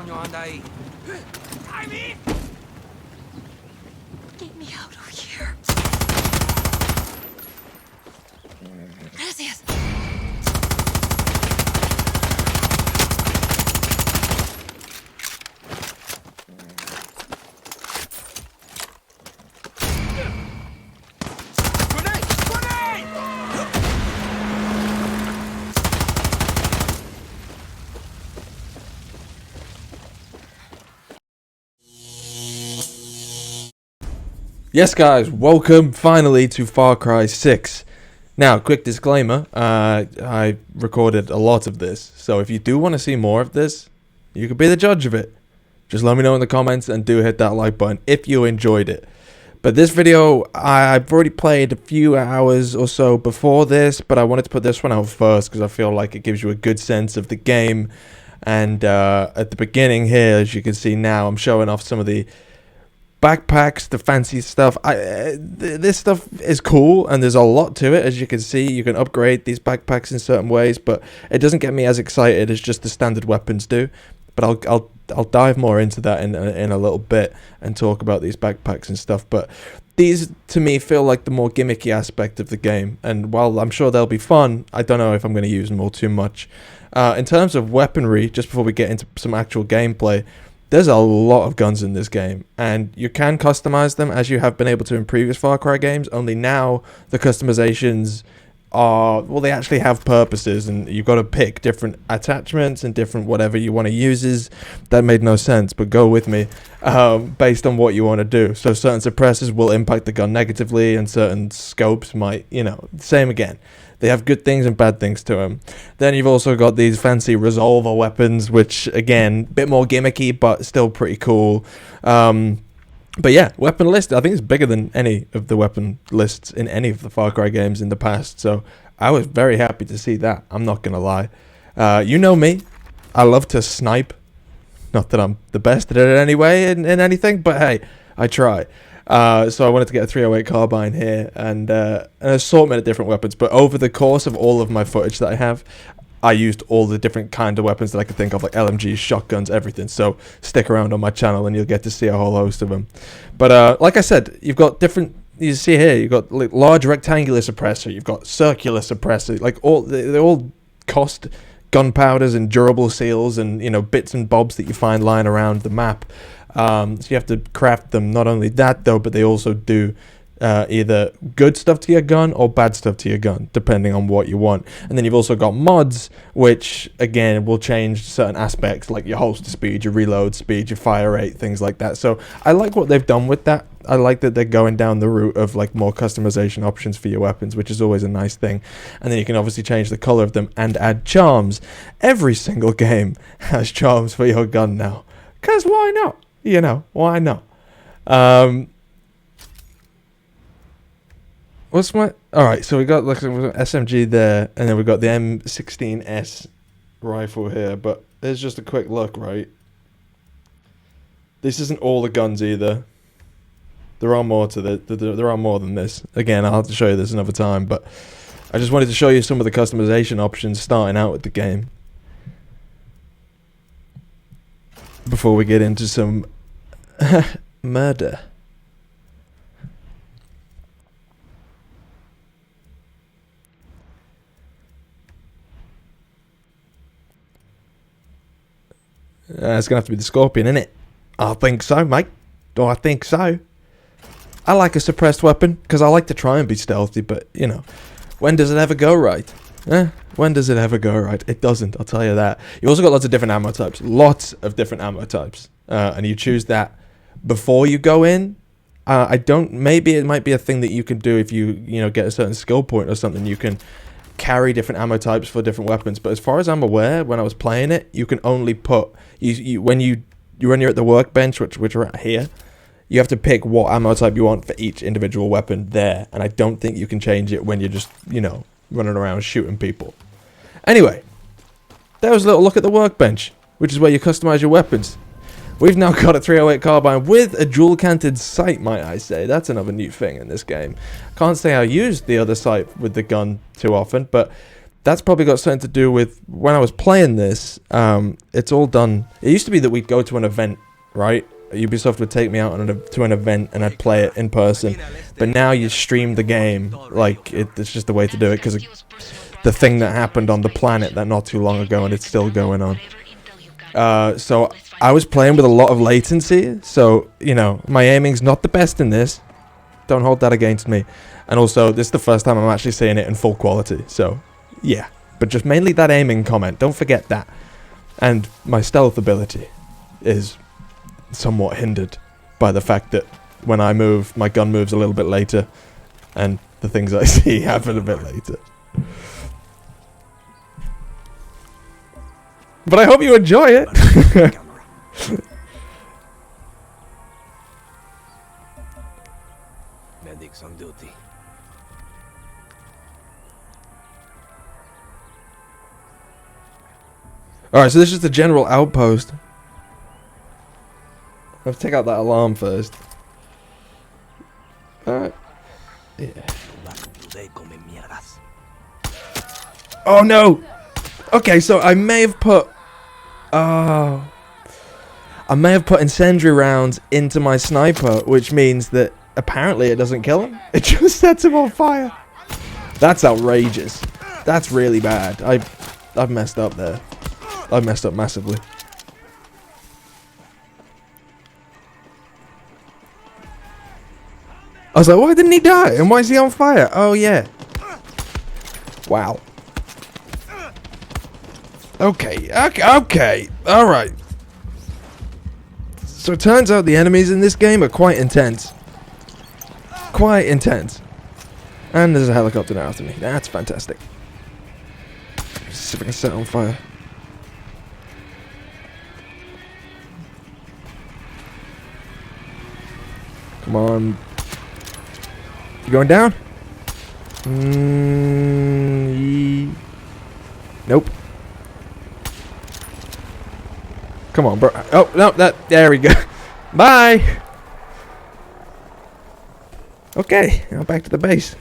coño anda ahí? Get me out of here. Gracias. Yes guys, welcome finally to Far Cry 6. Now, quick disclaimer, I recorded a lot of this, so if you do want to see more of this, you could be the judge of it. Just let me know in the comments and do hit that like button if you enjoyed it. But this video, I've already played a few hours or so before this, but I wanted to put this one out first because I feel like it gives you a good sense of the game. And at the beginning here, as you can see now, I'm showing off some of the backpacks, the fancy stuff. This stuff is cool and there's a lot to it. As you can see, you can upgrade these backpacks in certain ways, but it doesn't get me as excited as just the standard weapons do. But I'll dive more into that in a little bit and talk about these backpacks and stuff. But these to me feel like the more gimmicky aspect of the game, and while I'm sure they'll be fun, I don't know if I'm going to use them all too much. In terms of weaponry, just before we get into some actual gameplay, there's a lot of guns in this game, and you can customize them as you have been able to in previous Far Cry games, only now the customizations are, well, they actually have purposes, and you've got to pick different attachments and different whatever you want to use. That made no sense, but go with me, based on what you want to do. So certain suppressors will impact the gun negatively, and certain scopes might, same again. They have good things and bad things to them. Then you've also got these fancy resolver weapons, which, again, a bit more gimmicky, but still pretty cool. But yeah, weapon list, I think it's bigger than any of the weapon lists in any of the Far Cry games in the past. So I was very happy to see that. I'm not going to lie. You know me. I love to snipe. Not that I'm the best at it anyway in anything, but hey, I try. So I wanted to get a 308 carbine here and an assortment of different weapons. But over the course of all of my footage that I have, I used all the different kind of weapons that I could think of, like LMGs, shotguns, everything. So stick around on my channel and you'll get to see a whole host of them. But like I said, you've got different, you see here, you've got like large rectangular suppressor, you've got circular suppressor, like they all cost gunpowders and durable seals and, bits and bobs that you find lying around the map. So you have to craft them. Not only that though, but they also do either good stuff to your gun or bad stuff to your gun, depending on what you want. And then you've also got mods, which again will change certain aspects, like your holster speed, your reload speed, your fire rate, things like that. So I like what they've done with that. I like that they're going down the route of like more customization options for your weapons, which is always a nice thing. And then you can obviously change the color of them and add charms. Every single game has charms for your gun now, because why not? Why not? What's my... Alright, so we got like SMG there, and then we got the M16S rifle here, but there's just a quick look, right? This isn't all the guns either. There are more to there are more than this. Again, I'll have to show you this another time, but I just wanted to show you some of the customization options starting out with the game, before we get into some murder. It's gonna have to be the Scorpion, innit? I think so, mate. Oh, I think so. I like a suppressed weapon because I like to try and be stealthy, but when does it ever go right? When does it ever go right? It doesn't, I'll tell you that. You also got lots of different ammo types. Lots of different ammo types. And you choose that before you go in. Maybe it might be a thing that you can do if you get a certain skill point or something. You can carry different ammo types for different weapons. But as far as I'm aware, when I was playing it, you can only put... when you're at the workbench, which are here, you have to pick what ammo type you want for each individual weapon there. And I don't think you can change it when you're just, running around shooting people. Anyway, that was a little look at the workbench, which is where you customize your weapons. We've now got a 308 carbine with a dual-canted sight, might I say. That's another new thing in this game. Can't say I used the other sight with the gun too often, but that's probably got something to do with when I was playing this. It's all done. It used to be that we'd go to an event, right? Ubisoft would take me out to an event and I'd play it in person. But now you stream the game. Like, it's just the way to do it because the thing that happened on the planet that not too long ago, and it's still going on. So I was playing with a lot of latency. So, you know, my aiming's not the best in this. Don't hold that against me. And also, this is the first time I'm actually seeing it in full quality. So, yeah. But just mainly that aiming comment. Don't forget that. And my stealth ability is somewhat hindered by the fact that when I move, my gun moves a little bit later. And the things I see happen a bit later. But I hope you enjoy it. Medics on duty. Alright, so this is the general outpost. Let's take out that alarm first. Alright. Yeah. Oh no! Okay, so I may have put... Oh. I may have put incendiary rounds into my sniper, which means that apparently it doesn't kill him. It just sets him on fire. That's outrageous. That's really bad. I've messed up there. I've messed up massively. I was like, why didn't he die? And why is he on fire? Oh, yeah. Wow. Okay. Alright. So it turns out the enemies in this game are quite intense. Quite intense. And there's a helicopter now after me. That's fantastic. See if I can set it on fire. Come on. You going down? Nope. Come on, bro. Oh, no, there we go. Bye. Okay, now back to the base.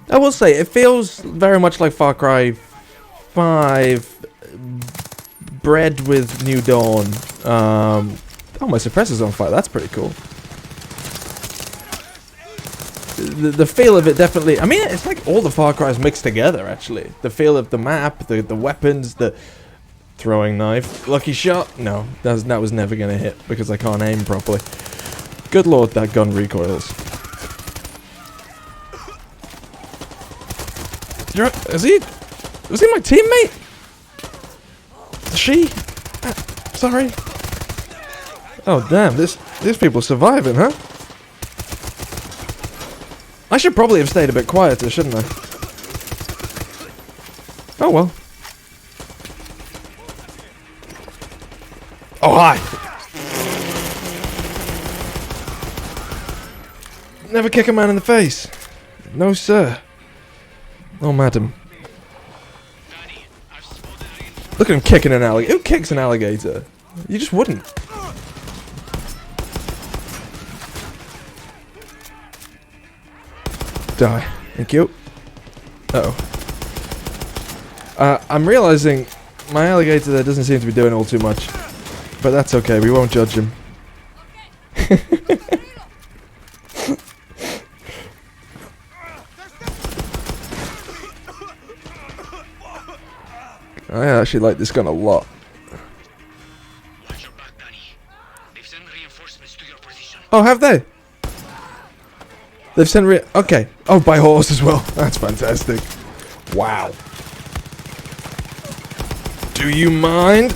I will say, it feels very much like Far Cry 5 bred with New Dawn. Oh, my suppressor's on fire. That's pretty cool. The feel of it definitely... I mean, it's like all the Far Cries mixed together, actually. The feel of the map, the weapons, the throwing knife. Lucky shot? No, that was never going to hit because I can't aim properly. Good lord, that gun recoils. Was he my teammate? She? Sorry. Oh, damn. These people surviving, huh? I should probably have stayed a bit quieter, shouldn't I? Oh, well. Oh, hi. Never kick a man in the face. No, sir. Oh, madam. Look at him kicking an alligator. Who kicks an alligator? You just wouldn't. Die. Thank you. Uh-oh. I'm realizing my alligator there doesn't seem to be doing all too much. But that's okay, we won't judge him. I actually like this gun a lot. Oh, have they? They've sent okay. Oh, by horse as well. That's fantastic. Wow. Do you mind?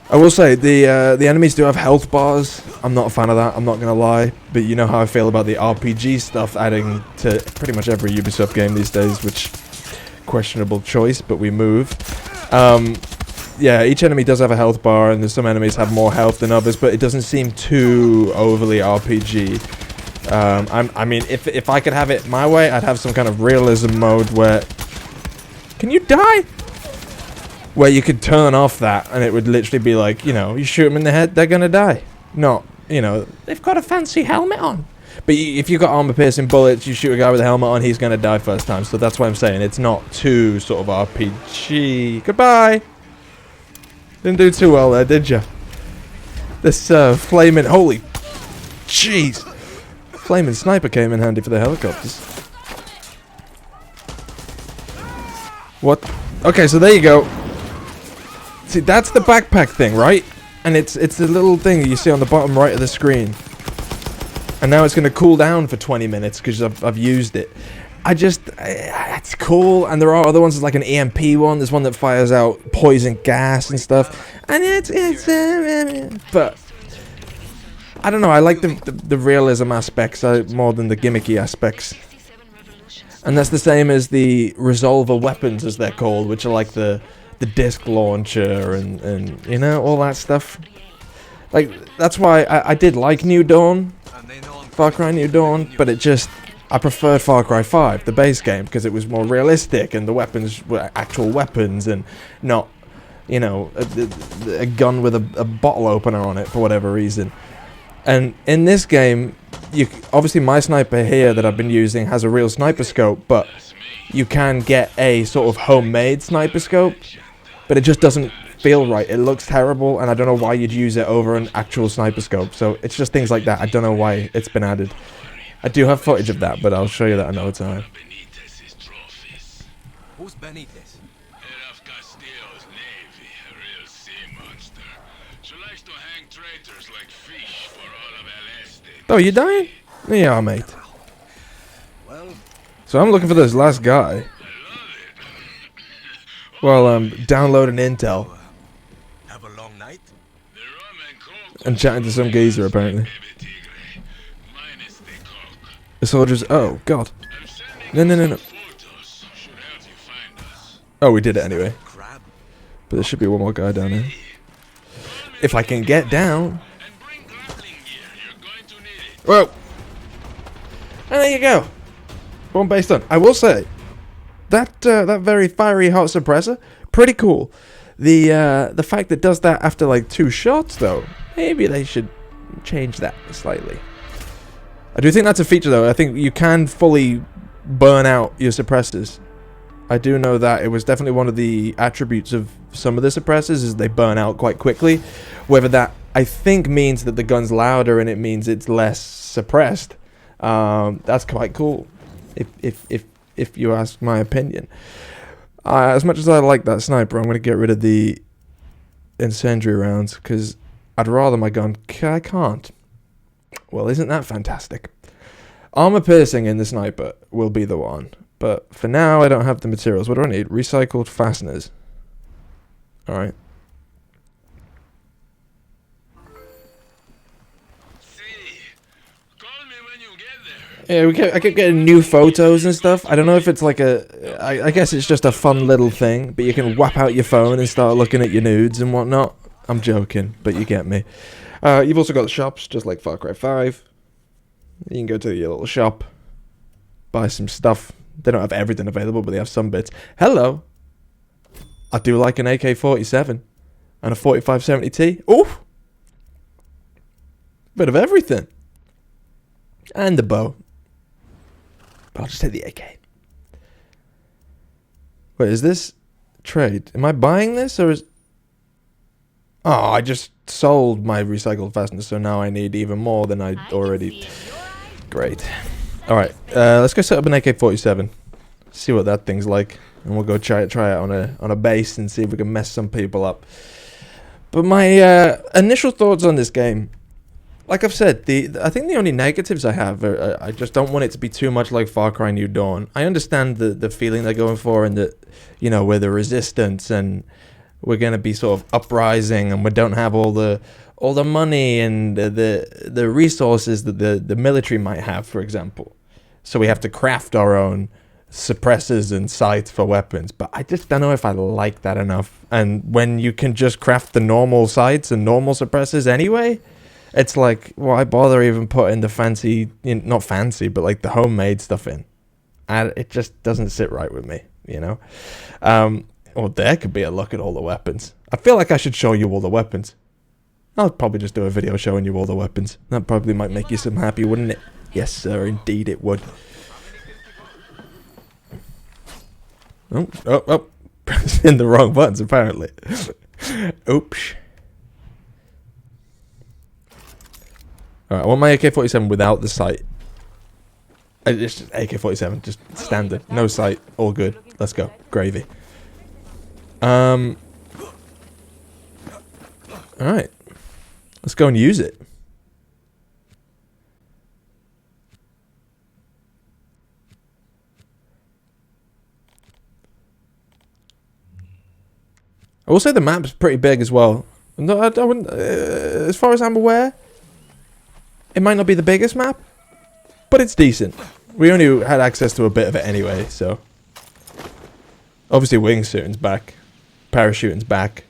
I will say the enemies do have health bars. I'm not a fan of that. I'm not gonna lie. But you know how I feel about the RPG stuff adding to pretty much every Ubisoft game these days, which questionable choice, but we move. Yeah, each enemy does have a health bar, and there's some enemies have more health than others, but it doesn't seem too overly RPG. I mean, if I could have it my way, I'd have some kind of realism mode where... Can you die? Where you could turn off that, and it would literally be like, you know, you shoot them in the head, they're gonna die. Not, you know, they've got a fancy helmet on. But if you've got armor-piercing bullets, you shoot a guy with a helmet on, he's going to die first time. So that's why I'm saying it's not too sort of RPG. Goodbye! Didn't do too well there, did you? This flaming... Holy... Jeez! Flaming sniper came in handy for the helicopters. What? Okay, so there you go. See, that's the backpack thing, right? And it's the little thing that you see on the bottom right of the screen. And now it's going to cool down for 20 minutes because I've used it. It's cool. And there are other ones, there's like an EMP one. There's one that fires out poison gas and stuff. And but I don't know. I like the realism aspects more than the gimmicky aspects. And that's the same as the resolver weapons, as they're called, which are like the disc launcher and you know, all that stuff. Like, that's why I did like New Dawn, Far Cry New Dawn, but I preferred Far Cry 5, the base game, because it was more realistic and the weapons were actual weapons and not, you know, a gun with a bottle opener on it for whatever reason. And in this game, obviously my sniper here that I've been using has a real sniper scope, but you can get a sort of homemade sniper scope, but it just doesn't feel right. It looks terrible, and I don't know why you'd use it over an actual sniper scope. So it's just things like that. I don't know why it's been added. I do have footage of that, but I'll show you that another time. Who's Benitez? Oh, you dying? Yeah, mate. So I'm looking for this last guy. Well, downloading intel. Have a long night? And chatting to some geezer, apparently. The soldiers... Oh, God. No. Oh, we did it anyway. But there should be one more guy down there. If I can get down. Whoa. And there you go. One base done. I will say, that very fiery hot suppressor, pretty cool. The fact that it does that after like 2 shots, though, maybe they should change that slightly. I do think that's a feature, though. I think you can fully burn out your suppressors. I do know that it was definitely one of the attributes of some of the suppressors is they burn out quite quickly. Whether that, I think, means that the gun's louder and it means it's less suppressed. That's quite cool, if you ask my opinion. As much as I like that sniper, I'm going to get rid of the incendiary rounds because I'd rather my gun... I can't. Well, isn't that fantastic? Armor piercing in the sniper will be the one. But for now, I don't have the materials. What do I need? Recycled fasteners. Alright. Yeah, I kept getting new photos and stuff. I don't know if it's like I guess it's just a fun little thing, but you can whap out your phone and start looking at your nudes and whatnot. I'm joking, but you get me. You've also got the shops, just like Far Cry 5. You can go to your little shop, buy some stuff. They don't have everything available, but they have some bits. Hello! I do like an AK-47 and a 4570T. Oof! Bit of everything. And the bow. But I'll just take the AK. Wait, is this trade? Am I buying this or is... Oh, I just sold my recycled fasteners, so now I need even more than I already... Great. Alright, let's go set up an AK-47. See what that thing's like. And we'll go try it on a base and see if we can mess some people up. But my initial thoughts on this game... Like I've said, I think the only negatives I have are I just don't want it to be too much like Far Cry New Dawn. I understand the feeling they're going for and that, you know, we're the resistance and we're going to be sort of uprising and we don't have all the money and the resources that the military might have, for example. So we have to craft our own suppressors and sights for weapons. But I just don't know if I like that enough. And when you can just craft the normal sights and normal suppressors anyway... It's like, why bother even putting the fancy, not fancy, but like the homemade stuff in? And it just doesn't sit right with me, you know? Well, there could be a look at all the weapons. I feel like I should show you all the weapons. I'll probably just do a video showing you all the weapons. That probably might make you some happy, wouldn't it? Yes, sir, indeed it would. Oh. Pressing the wrong buttons, apparently. Oops. Alright, I want my AK-47 without the sight. It's just AK-47, just standard. No sight, all good. Let's go. Gravy. Alright. Let's go and use it. I will say the map's pretty big as well. No, I wouldn't, as far as I'm aware, it might not be the biggest map, but it's decent. We only had access to a bit of it anyway, so. Obviously wingsuiting's back. Parachuting's back.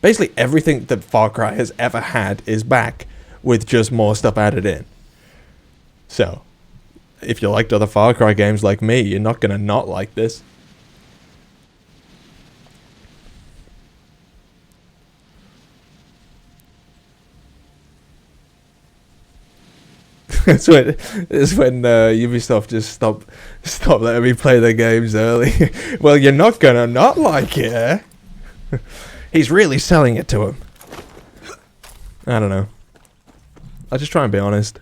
Basically everything that Far Cry has ever had is back, with just more stuff added in. So, if you liked other Far Cry games like me, you're not gonna not like this. It's when Ubisoft just stop letting me play their games early. Well, you're not gonna not like it, eh? He's really selling it to him. I don't know. I just try and be honest.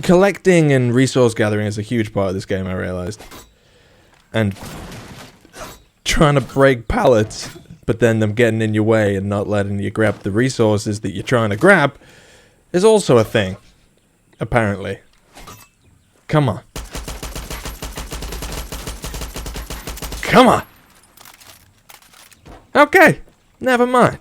Collecting and resource gathering is a huge part of this game, I realized. And trying to break pallets, but then them getting in your way and not letting you grab the resources that you're trying to grab is also a thing, apparently. Come on. Come on! Okay, never mind.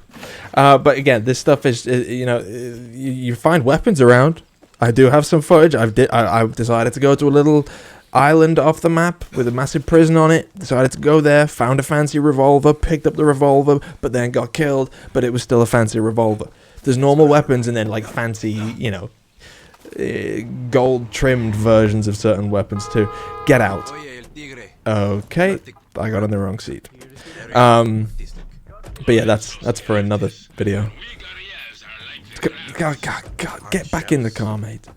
But again, this stuff is, you know, you find weapons around. I do have some footage. I've decided to go to a little island off the map with a massive prison on it. Decided to go there, found a fancy revolver, picked up the revolver, but then got killed, but it was still a fancy revolver. There's normal weapons and then like fancy, you know, gold trimmed versions of certain weapons too. Get out. Okay, I got on the wrong seat. But yeah, that's for another video. God, get back in the car, mate.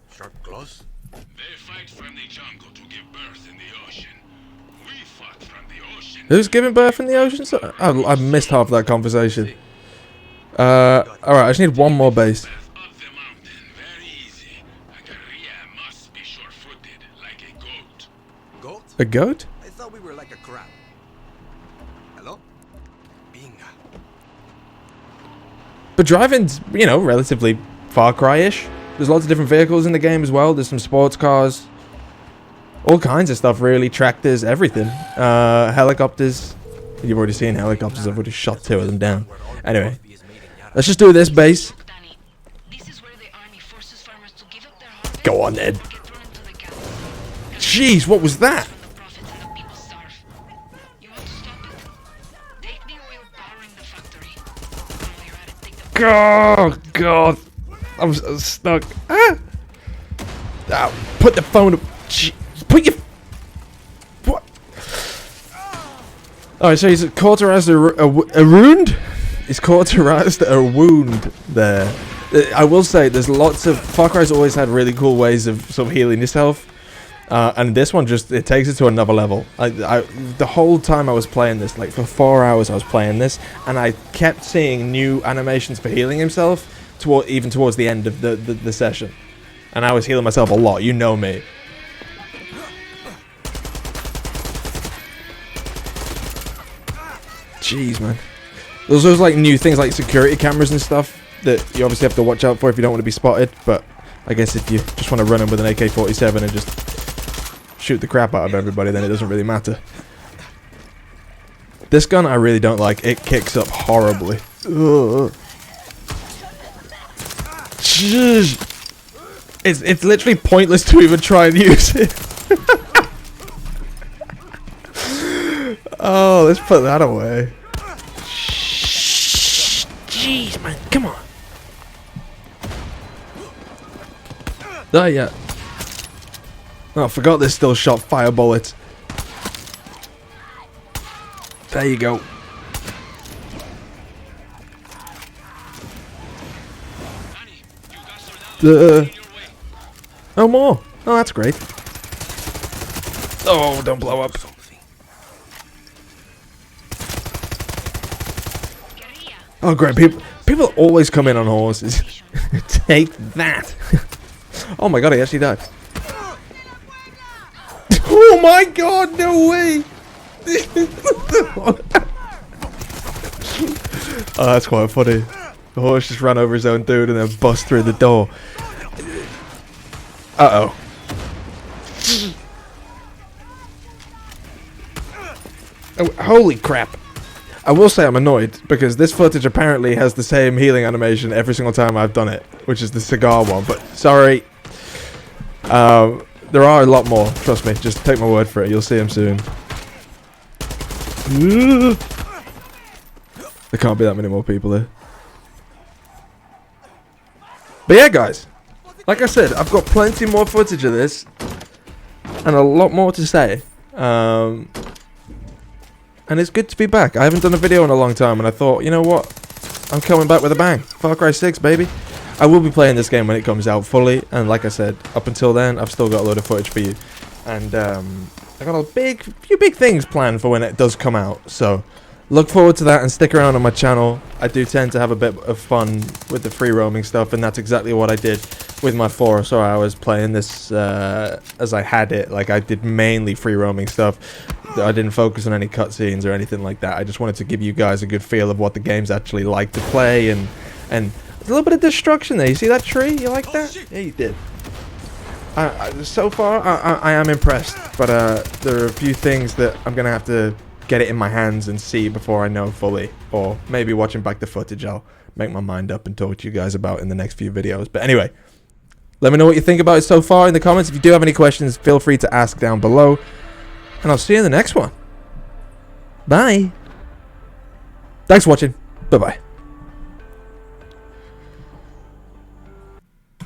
Who's giving birth in the ocean? I missed half of that conversation. Alright, I just need one more base. A goat? I thought we were like a crab. Hello? Binga. But driving's, you know, relatively Far Cry-ish. There's lots of different vehicles in the game as well. There's some sports cars. All kinds of stuff, really. Tractors, everything. Helicopters. You've already seen helicopters. I've already shot 2 of them down. Anyway. Let's just do this base. Go on then. Jeez, what was that? Oh, God. I'm stuck. Ah! Put the phone up. Put your... What? Alright, so he's cauterized a wound? He's cauterized a wound there. I will say, there's lots of... Far Cry's always had really cool ways of sort of healing yourself. And this one just, it takes it to another level. The whole time I was playing this, like for 4 hours I was playing this, and I kept seeing new animations for healing himself, even towards the end of the session. And I was healing myself a lot, you know me. Jeez, man. There's those like new things like security cameras and stuff that you obviously have to watch out for if you don't want to be spotted, but I guess if you just want to run in with an AK-47 and just shoot the crap out of everybody, then it doesn't really matter. This gun I really don't like. It kicks up horribly. Ugh. It's literally pointless to even try and use it. Oh, let's put that away. Jeez, man, come on. Oh, yeah. Oh, I forgot this still shot fire bullets. There you go. Oh, more. Oh, that's great. Oh, don't blow up. Oh, great. People always come in on horses. Take that. Oh my god, he actually died. Oh my god, no way. Oh, that's quite funny. The horse just ran over his own dude and then bust through the door. Uh-oh. Oh, holy crap. I will say I'm annoyed because this footage apparently has the same healing animation every single time I've done it, which is the cigar one, but sorry. There are a lot more, trust me, just take my word for it, you'll see them soon. There can't be that many more people here. But yeah, guys, like I said, I've got plenty more footage of this and a lot more to say. And it's good to be back. I haven't done a video in a long time, and I thought, you know what? I'm coming back with a bang. Far Cry 6, baby. I will be playing this game when it comes out fully, and like I said, up until then, I've still got a load of footage for you. And I got a few big things planned for when it does come out. So look forward to that and stick around on my channel. I do tend to have a bit of fun with the free roaming stuff, and that's exactly what I did with my 4 or so hours playing this as I had it. Like, I did mainly free roaming stuff. I didn't focus on any cutscenes or anything like that. I just wanted to give you guys a good feel of what the game's actually like to play, and there's a little bit of destruction there. You see that tree? You like that? Yeah, you did. So far, I am impressed, but there are a few things that I'm gonna have to get it in my hands and see before I know fully, or maybe watching back the footage I'll make my mind up and talk to you guys about in the next few videos. But anyway, let me know what you think about it so far in the comments. If you do have any questions, feel free to ask down below. And I'll see you in the next one. Bye. Thanks for watching. Bye-bye.